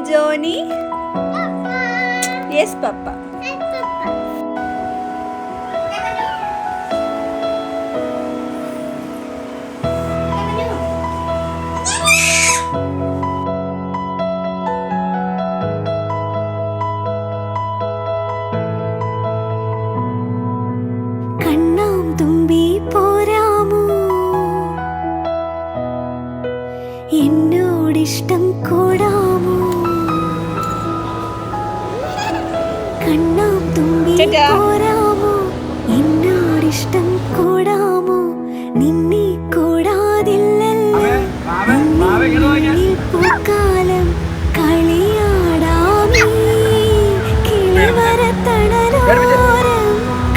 Johnny. Yes, Papa. കണ്ണാം തുമ്പി പോരാമോ എന്നോടിഷ്ടം കൂടാമോ കണ്ണാം തുമ്പി പോരാമോ എന്നോടിഷ്ടം കൂടാമോ നിന്നെ കൂടാതില്ലല്ലോ പൂക്കാലം കളിയാടാമീ കിളിമരത്തണലോരം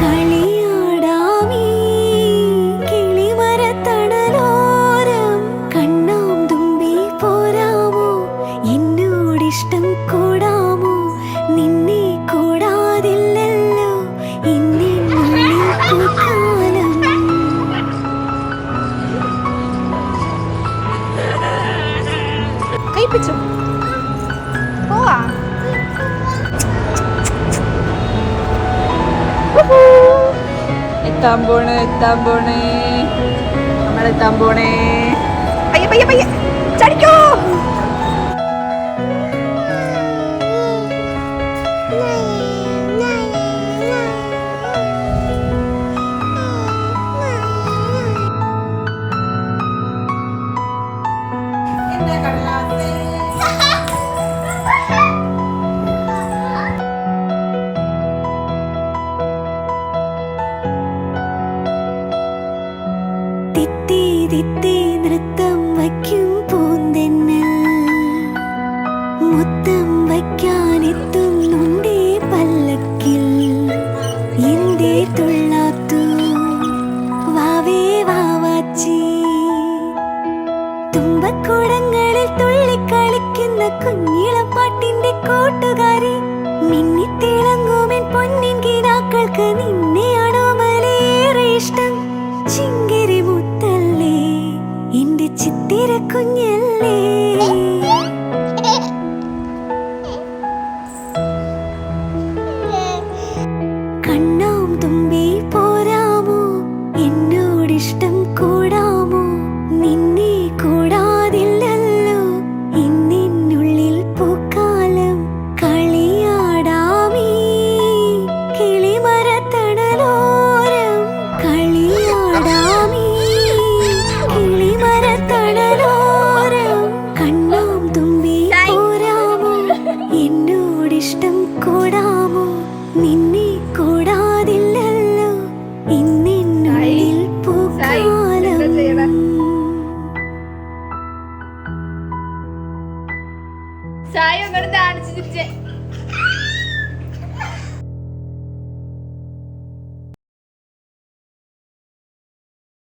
കളിയാടാമീ കിളിമരത്തണലോരം കണ്ണാം തുമ്പി പോരാമോ എന്നോടിഷ്ടം കൂടാമോ നിന്നെ കൂടാതില്ലല്ലോ ഇന്നുള്ളിൽ പൂക്കാലം കൈപ്പിച്ചു പോവാ. എത്താൻ പോണ് നമ്മളെത്താൻ പോണേ. പയ്യെ ചടിക്കോ. തിത്തി തിത്തി നൃത്തം വയ്ക്കും പൂന്തെന്നൽ മുത്തം വയ്ക്കാനെത്തുന്നുണ്ടേ പല്ലക്കിൽ എന്തേ തുള്ളാത്തു വാവേ വാവാച്ചി തുമ്പക്കുടങ്ങളിൽ തുള്ളിക്കളിക്കുന്ന കുഞ്ഞിളപ്പാട്ടിന്റെ കൂട്ടുകാരി മിന്നിത്തിളങ്ങുമെൻ പൊന്നിൻ കിനാക്കൾക്ക് നിന്നെയാണോ മലേറെ ഇഷ്ടം ചിങ്കിരി മുത്തല്ലേ എന്റെ ചിത്തിര കുഞ്ഞല്ലേ കണ്ണാം തുമ്പി പോരാമോ എന്നോടിഷ്ടം കൂടാമോ നിന്നെ കൂടാതില്ലല്ലോ ഇന്നുള്ളിൽ പൂക്കാലം കളിയാടാമീ കിളിമരത്തണലോരം കളിയാടാമീ കിളിമരത്തണലോരം കണ്ണാം തുമ്പി പോരാമോ എന്നോടിഷ്ടം കൂടാമോ നിന്നെ കൂടാതില്ലല്ലോ ഇന്നുള്ളിൽ പൂക്കാലം സായി അങ്ങോട്ട് ഡാൻസ്